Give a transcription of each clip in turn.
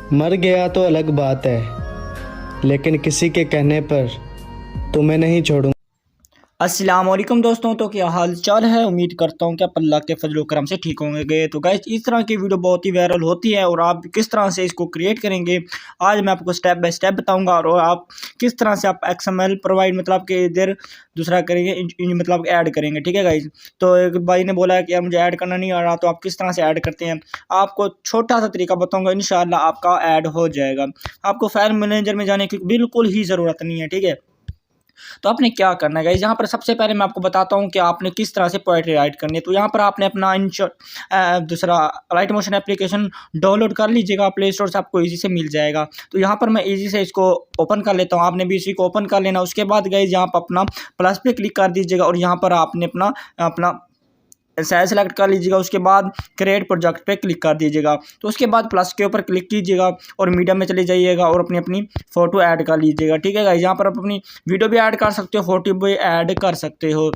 मर गया तो अलग बात है, लेकिन किसी के कहने पर तुम्हें नहीं छोड़ूंगा। अस्सलाम वालेकुम दोस्तों, तो क्या हाल चाल है। उम्मीद करता हूँ कि आप अल्लाह के फजल व करम से ठीक होंगे। तो गाइस, इस तरह की वीडियो बहुत ही वायरल होती है और आप किस तरह से इसको क्रिएट करेंगे आज मैं आपको स्टेप बाय स्टेप बताऊंगा। और आप किस तरह से आप XML प्रोवाइड मतलब के इधर दूसरा करेंगे मतलब ऐड करेंगे। ठीक है गाइस, तो एक भाई ने बोला है कि यार मुझे ऐड करना नहीं आ रहा, तो आप किस तरह से ऐड करते हैं आपको छोटा सा तरीका बताऊँगा। इंशाल्लाह आपका ऐड हो जाएगा। आपको फाइल मैनेजर में जाने की बिल्कुल ही ज़रूरत नहीं है। ठीक है, तो आपने क्या करना है गाइस, यहाँ पर सबसे पहले मैं आपको बताता हूँ कि आपने किस तरह से पोएट्री राइट करनी है। तो यहाँ पर आपने अपना दूसरा राइट मोशन एप्लीकेशन डाउनलोड कर लीजिएगा प्ले स्टोर से, आपको इजी से मिल जाएगा। तो यहाँ पर मैं इजी से इसको ओपन कर लेता हूँ, आपने भी इसी को ओपन कर लेना। उसके बाद गाइस यहाँ पर अपना प्लस पे क्लिक कर दीजिएगा और यहाँ पर आपने अपना अपना साइज सेलेक्ट कर लीजिएगा। उसके बाद क्रिएट प्रोजेक्ट पे क्लिक कर दीजिएगा। तो उसके बाद प्लस के ऊपर क्लिक कीजिएगा और मीडिया में चले जाइएगा और अपनी अपनी फ़ोटो ऐड कर लीजिएगा। ठीक है गाइस, यहाँ पर आप अपनी वीडियो भी ऐड कर सकते हो, फोटो भी ऐड कर सकते हो।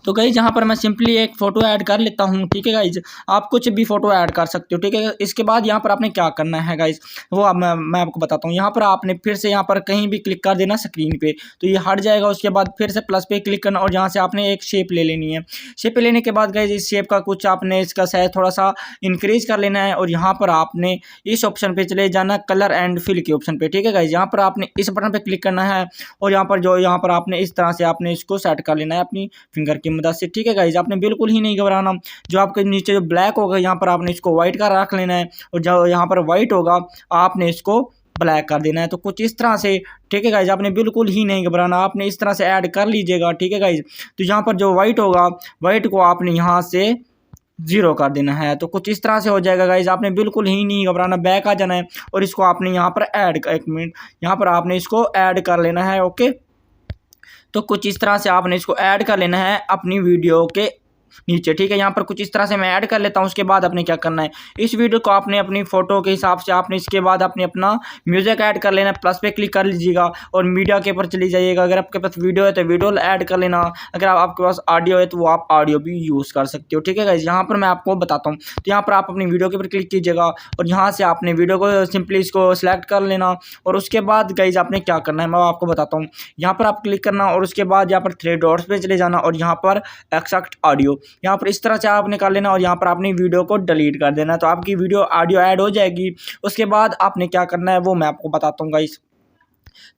तो गाइस यहाँ पर मैं सिंपली एक फ़ोटो ऐड कर लेता हूँ। ठीक है गाइस, आप कुछ भी फ़ोटो ऐड कर सकते हो। ठीक है, इसके बाद यहाँ पर आपने क्या करना है गाइस, वो अब मैं आपको बताता हूँ। यहाँ पर आपने फिर से यहाँ पर कहीं भी क्लिक कर देना स्क्रीन पे, तो ये हट जाएगा। उसके बाद फिर से प्लस पे क्लिक करना और यहाँ से आपने एक शेप ले लेनी है। शेप लेने के बाद गाइस इस शेप का कुछ आपने इसका साइज थोड़ा सा इंक्रीज कर लेना है और यहाँ पर आपने इस ऑप्शन पे चले जाना, कलर एंड फिल के ऑप्शन पे। ठीक है गाइस, यहाँ पर आपने इस बटन पे क्लिक करना है और यहाँ पर आपने इस तरह से आपने इसको सेट कर लेना है अपनी फिंगर की मदद से। ठीक है गाइस, आपने बिल्कुल ही नहीं घबराना। जो आपके नीचे जो ब्लैक होगा यहाँ पर आपने इसको व्हाइट का रख लेना है और जो यहाँ पर व्हाइट होगा आपने इसको ब्लैक कर देना है। तो कुछ इस तरह से। ठीक है गाइस, आपने बिल्कुल ही नहीं घबराना, आपने इस तरह से ऐड कर लीजिएगा। ठीक है गाइस, तो यहाँ पर जो व्हाइट होगा व्हाइट को आपने यहाँ से 0 कर देना है। तो कुछ इस तरह से हो जाएगा गाइस, आपने बिल्कुल ही नहीं घबराना, बैक आ जाना है और इसको आपने यहाँ पर ऐड, एक मिनट, यहाँ पर आपने इसको ऐड कर लेना है। ओके, तो कुछ इस तरह से आपने इसको ऐड कर लेना है अपनी वीडियो के नीचे। ठीक है, यहाँ पर कुछ इस तरह से मैं ऐड कर लेता हूँ। उसके बाद आपने क्या करना है, इस वीडियो को आपने अपनी फ़ोटो के हिसाब से आपने इसके बाद आपने अपना म्यूज़िक ऐड कर लेना है। प्लस पे क्लिक कर लीजिएगा और मीडिया के ऊपर चली जाइएगा। अगर आपके पास वीडियो है तो वीडियो ऐड कर लेना, अगर आपके पास ऑडियो है तो वो आप ऑडियो भी यूज़ कर सकते हो। ठीक है गाइस, यहाँ पर मैं आपको बताता हूँ। तो यहाँ पर आप अपनी वीडियो के ऊपर क्लिक कीजिएगा और यहाँ से आपने वीडियो को सिंपली इसको सिलेक्ट कर लेना और उसके बाद गाइस आपने क्या करना है मैं आपको बताता हूँ। यहाँ पर आप क्लिक करना और उसके बाद यहाँ पर 3 डॉट्स पे चले जाना और यहाँ पर एक्सट्रैक्ट ऑडियो, यहाँ पर इस तरह से आपने कर लेना और यहाँ पर आपने वीडियो को डिलीट कर देना। तो आपकी वीडियो ऑडियो ऐड हो जाएगी। उसके बाद आपने क्या करना है वो मैं आपको बताता हूँ गाइस।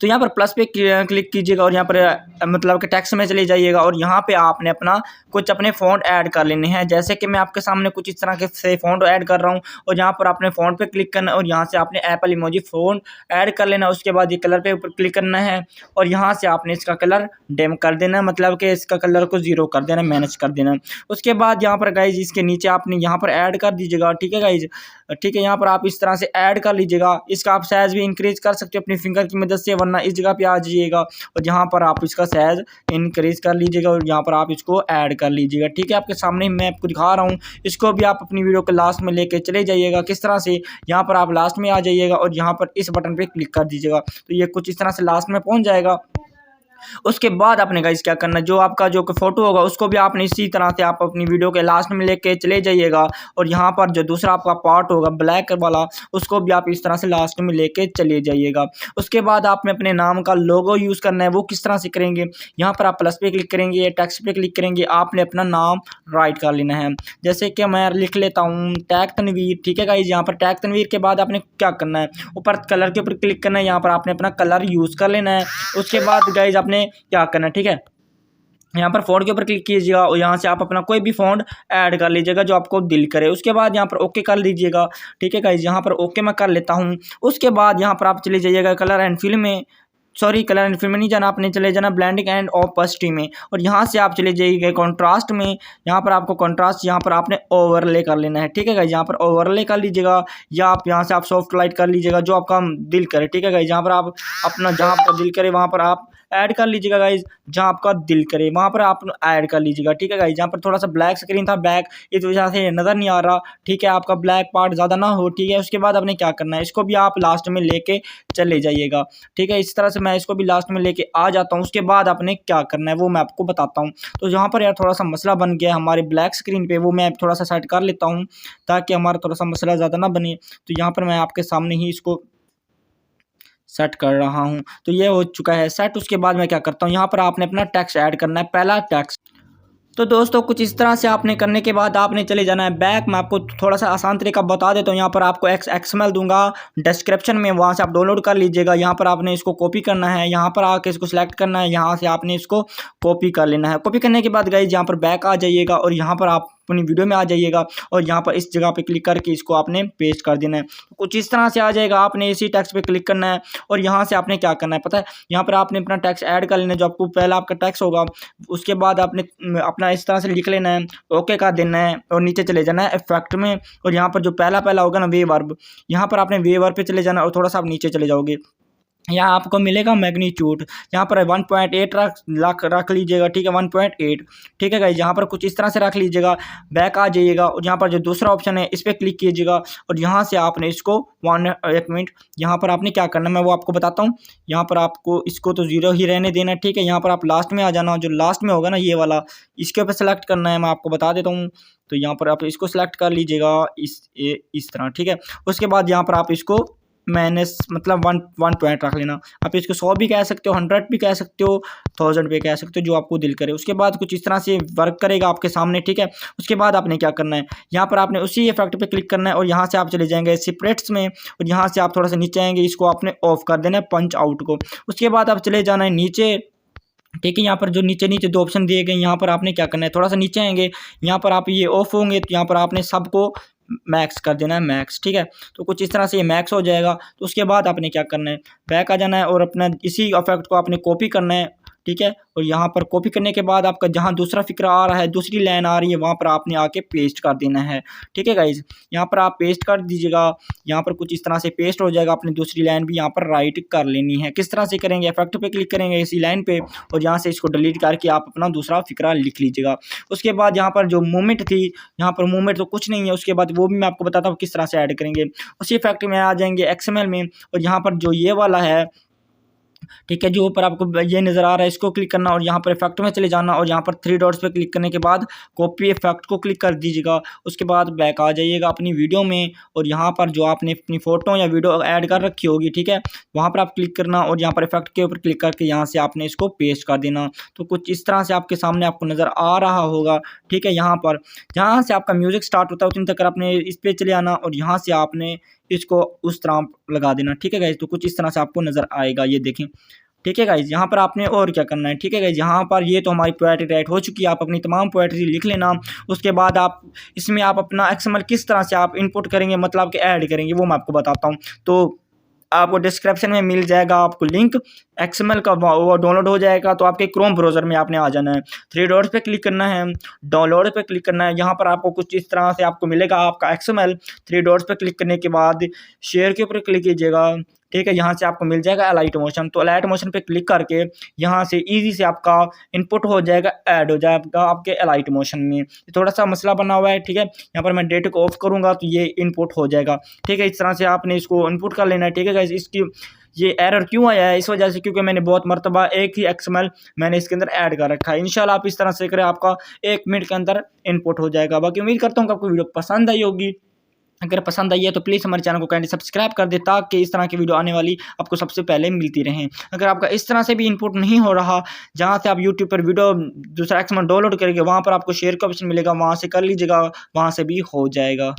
तो यहाँ पर प्लस पे क्लिक कीजिएगा और यहाँ पर मतलब कि टेक्स्ट में चले जाइएगा और यहाँ पे आपने अपना कुछ अपने फ़ॉन्ट ऐड कर लेने हैं। जैसे कि मैं आपके सामने कुछ इस तरह के से फ़ॉन्ट ऐड कर रहा हूँ और यहाँ पर आपने फ़ॉन्ट पे क्लिक करना और यहाँ से आपने एप्पल इमोजी फ़ॉन्ट ऐड कर लेना। उसके बाद ये कलर पे ऊपर क्लिक करना है और यहाँ से आपने इसका कलर डिम कर देना, मतलब कि इसका कलर को 0 कर देना, मैनेज कर देना। उसके बाद यहाँ पर गाइज इसके नीचे आपने यहाँ पर ऐड कर दीजिएगा। ठीक है गाइज, ठीक है, यहाँ पर आप इस तरह से ऐड कर लीजिएगा। इसका आप साइज़ भी इंक्रीज कर सकते हो अपनी फिंगर की मदद से, वरना इस जगह पे आ जाइएगा और यहाँ पर आप इसका साइज़ इंक्रीज कर लीजिएगा और यहाँ पर आप इसको ऐड कर लीजिएगा। ठीक है, आपके सामने मैं आपको दिखा रहा हूँ। इसको भी आप अपनी वीडियो के लास्ट में लेके चले जाइएगा। किस तरह से, यहाँ पर आप लास्ट में आ जाइएगा और यहाँ पर इस बटन पे क्लिक कर दीजिएगा। तो ये कुछ इस तरह से लास्ट में पहुँच जाएगा। उसके बाद आपने गाइस क्या करना है, जो आपका जो फोटो होगा उसको भी आपने इसी तरह से आप अपनी वीडियो के लास्ट में लेके चले जाइएगा और यहाँ पर जो दूसरा आपका पार्ट होगा ब्लैक वाला उसको भी आप इस तरह से लास्ट में लेके चले जाइएगा। उसके बाद आपने अपने नाम का लोगो यूज़ करना है। वो किस तरह से करेंगे, यहाँ पर आप प्लस पे क्लिक करेंगे, टेक्स्ट पे क्लिक करेंगे, आपने अपना नाम राइट कर लेना है। जैसे कि मैं लिख लेता हूँ टैग तनवीर। ठीक है गाइस, यहाँ पर टैग तनवीर के बाद आपने क्या करना है, ऊपर कलर के ऊपर क्लिक करना है, यहाँ पर आपने अपना कलर यूज़ कर लेना है। उसके बाद गाइस आपने क्या करना है, ठीक है, यहाँ पर फ़ॉन्ट के ऊपर क्लिक कीजिएगा और यहाँ से आप अपना कोई भी फ़ॉन्ट ऐड कर लीजिएगा जो आपको दिल करे। उसके बाद यहाँ पर ओके कर लीजिएगा। ठीक है गाइस, यहाँ पर ओके मैं कर लेता हूँ। उसके बाद यहाँ पर आप चले जाइएगा कलर एंड फिल में, सॉरी कलर एंड फिल में नहीं जाना, आपने चले जाना ब्लेंडिंग एंड ऑपेसिटी में और यहाँ से आप चले जाइएगा कॉन्ट्रास्ट में। यहाँ पर आपको कॉन्ट्रास्ट यहाँ पर आपने ओवरले कर लेना है। ठीक है गाइस, यहाँ पर ओवरले कर लीजिएगा या आप यहाँ से आप सॉफ्ट लाइट कर लीजिएगा जो आपका दिल करे। ठीक है गाइस, यहाँ पर आप अपना जहाँ आपका दिल करे वहाँ पर आप ऐड कर लीजिएगा गाइज, जहाँ आपका दिल करे वहाँ पर आप ऐड कर लीजिएगा। ठीक है गाइज, जहाँ पर थोड़ा सा ब्लैक स्क्रीन था बैक, इस वजह से नज़र नहीं आ रहा। ठीक है, आपका ब्लैक पार्ट ज़्यादा ना हो। ठीक है, उसके बाद आपने क्या करना है, इसको भी आप लास्ट में लेके चले जाइएगा। ठीक है, इस तरह से मैं इसको भी लास्ट में लेके आ जाता हूँ। उसके बाद आपने क्या करना है वो मैं आपको बताता हूँ। तो यहाँ पर यार थोड़ा सा मसला बन गया हमारे ब्लैक स्क्रीन पे, वो मैं थोड़ा सा सेट कर लेता हूँ ताकि हमारा थोड़ा सा मसला ज़्यादा ना बने। तो यहाँ पर मैं आपके सामने ही इसको सेट कर रहा हूँ। तो ये हो चुका है सेट। उसके बाद मैं क्या करता हूँ, यहाँ पर आपने अपना टेक्स्ट ऐड करना है, पहला टेक्स्ट। तो दोस्तों कुछ इस तरह से आपने करने के बाद आपने चले जाना है बैक। मैं आपको थोड़ा सा आसान तरीका बता देता हूँ। यहाँ पर आपको XML दूंगा डिस्क्रिप्शन में, वहाँ से आप डाउनलोड कर लीजिएगा। यहाँ पर आपने इसको कॉपी करना है, यहाँ पर आके इसको सिलेक्ट करना है, यहाँ से आपने इसको कॉपी कर लेना है। कॉपी करने के बाद गाइस यहाँ पर बैक आ जाइएगा और यहाँ पर आप अपनी वीडियो में आ जाइएगा और यहाँ पर इस जगह पे क्लिक करके इसको आपने पेस्ट कर देना है। कुछ इस तरह से आ जाएगा। आपने इसी टेक्स्ट पे क्लिक करना है और यहाँ से आपने क्या करना है पता है, यहाँ पर आपने अपना टेक्स्ट ऐड कर लेना है, जो आपको पहला आपका टेक्स्ट होगा। उसके बाद आपने अपना इस तरह से लिख लेना है, ओके कर देना है और नीचे चले जाना है इफेक्ट में। और यहाँ पर जो पहला होगा ना वे वर्ब, यहाँ पर आपने वे वर्ब पे चले जाना और थोड़ा सा आप नीचे चले जाओगे। यहाँ आपको मिलेगा मैग्नीट्यूड, यहाँ पर 1.8 रख लीजिएगा। ठीक है, 1.8। ठीक है गाइस, यहाँ पर कुछ इस तरह से रख लीजिएगा। बैक आ जाइएगा और यहाँ पर जो दूसरा ऑप्शन है इस पर क्लिक कीजिएगा और यहाँ से आपने इसको 1 मिनट यहाँ पर आपने क्या करना है मैं वो आपको बताता हूँ। यहाँ पर आपको इसको तो 0 ही रहने देना है। ठीक है, यहाँ पर आप लास्ट में आ जाना, जो लास्ट में होगा ना ये वाला, इसके ऊपर सेलेक्ट करना है। मैं आपको बता देता हूँ। तो यहाँ पर आप इसको सेलेक्ट कर लीजिएगा इस तरह। ठीक है, उसके बाद यहाँ पर आप इसको माइनस मतलब 1 पॉइंट रख लेना। आप इसको 100 भी कह सकते हो, 100 भी कह सकते हो, 1000 भी कह सकते हो, जो आपको दिल करे। उसके बाद कुछ इस तरह से वर्क करेगा आपके सामने। ठीक है, उसके बाद आपने क्या करना है, यहाँ पर आपने उसी इफेक्ट पे क्लिक करना है और यहाँ से आप चले जाएंगे सेपरेट्स में और यहाँ से आप थोड़ा सा नीचे आएंगे, इसको आपने ऑफ कर देना है पंच आउट को। उसके बाद आप चले जाना है नीचे। ठीक है, यहाँ पर जो नीचे 2 ऑप्शन दिए गए, यहाँ पर आपने क्या करना है, थोड़ा सा नीचे आएंगे, यहाँ पर आप ये ऑफ होंगे तो यहाँ पर आपने सबको मैक्स कर देना है, मैक्स। ठीक है, तो कुछ इस तरह से ये मैक्स हो जाएगा। तो उसके बाद आपने क्या करना है, बैक आ जाना है और अपना इसी इफेक्ट को आपने कॉपी करना है। ठीक है, और यहाँ पर कॉपी करने के बाद आपका जहाँ दूसरा फिक्रा आ रहा है, दूसरी लाइन आ रही है, वहाँ पर आपने आके पेस्ट कर देना है। ठीक है गाइज, यहाँ पर आप पेस्ट कर दीजिएगा। यहाँ पर कुछ इस तरह से पेस्ट हो जाएगा। अपनी दूसरी लाइन भी यहाँ पर राइट कर लेनी है। किस तरह से करेंगे, इफेक्ट पे क्लिक करेंगे इसी लाइन पे और यहाँ से इसको डिलीट करके आप अपना दूसरा फिक्रा लिख लीजिएगा। उसके बाद यहाँ पर जो मूवमेंट थी, यहाँ पर मूवमेंट तो कुछ नहीं है, उसके बाद वो भी मैं आपको बताता हूँ किस तरह से ऐड करेंगे। उसी इफेक्ट में आ जाएंगे XML में और यहाँ पर जो ये वाला है, ठीक है, जो ऊपर आपको ये नज़र आ रहा है, इसको क्लिक करना और यहाँ पर इफेक्ट में चले जाना और यहाँ पर 3 डॉट्स पे क्लिक करने के बाद कॉपी इफेक्ट को क्लिक कर दीजिएगा। उसके बाद बैक आ जाइएगा अपनी वीडियो में और यहाँ पर जो आपने अपनी फ़ोटो या वीडियो ऐड कर रखी होगी, ठीक है, वहाँ पर आप क्लिक करना और यहाँ पर इफेक्ट के ऊपर क्लिक करके यहाँ से आपने इसको पेस्ट कर देना। तो कुछ इस तरह से आपके सामने आपको नज़र आ रहा होगा। ठीक है, यहाँ पर जहाँ से आपका म्यूज़िक स्टार्ट होता है उतनी तक आपने इस पर चले आना और यहाँ से आपने इसको उस तरह लगा देना। ठीक है गाइस, तो कुछ इस तरह से आपको नज़र आएगा, ये देखें। ठीक है गाइज, यहाँ पर आपने और क्या करना है। ठीक है गाइज, यहाँ पर ये तो हमारी पोएट्री राइट हो चुकी है। आप अपनी तमाम पोएट्री लिख लेना। उसके बाद आप इसमें आप अपना XML किस तरह से आप इनपुट करेंगे, मतलब कि ऐड करेंगे, वो मैं आपको बताता हूँ। तो आपको डिस्क्रिप्शन में मिल जाएगा आपको लिंक, XML का वो डाउनलोड हो जाएगा। तो आपके क्रोम ब्राउज़र में आपने आ जाना है, 3 डॉट्स पे क्लिक करना है, डाउनलोड पे क्लिक करना है। यहाँ पर आपको कुछ इस तरह से आपको मिलेगा आपका XML। 3 डॉट्स पे क्लिक करने के बाद शेयर के ऊपर क्लिक कीजिएगा। ठीक है, यहाँ से आपको मिल जाएगा अलाइट मोशन। तो अलाइट मोशन पे क्लिक करके यहाँ से इजी से आपका इनपुट हो जाएगा, ऐड हो जाएगा आपके अलाइट मोशन में। थोड़ा सा मसला बना हुआ है। ठीक है, यहाँ पर मैं डेटा को ऑफ करूँगा तो ये इनपुट हो जाएगा। ठीक है, इस तरह से आपने इसको इनपुट कर लेना है। ठीक है गाइस, इसकी ये एरर क्यों आया है, इस वजह से क्योंकि मैंने बहुत मरतबा एक ही XML मैंने इसके अंदर ऐड कर रखा है। इंशाल्लाह आप इस तरह से करें, आपका 1 मिनट के अंदर इनपुट हो जाएगा। बाकी उम्मीद करता हूँ कि आपको वीडियो पसंद आई होगी। अगर पसंद आई है तो प्लीज़ हमारे चैनल को काइंडली सब्सक्राइब कर दे, ताकि इस तरह की वीडियो आने वाली आपको सबसे पहले मिलती रहें। अगर आपका इस तरह से भी इनपुट नहीं हो रहा, जहां से आप यूट्यूब पर वीडियो दूसरा XML डाउनलोड करेंगे, वहां पर आपको शेयर का ऑप्शन मिलेगा, वहां से कर लीजिएगा, वहां से भी हो जाएगा।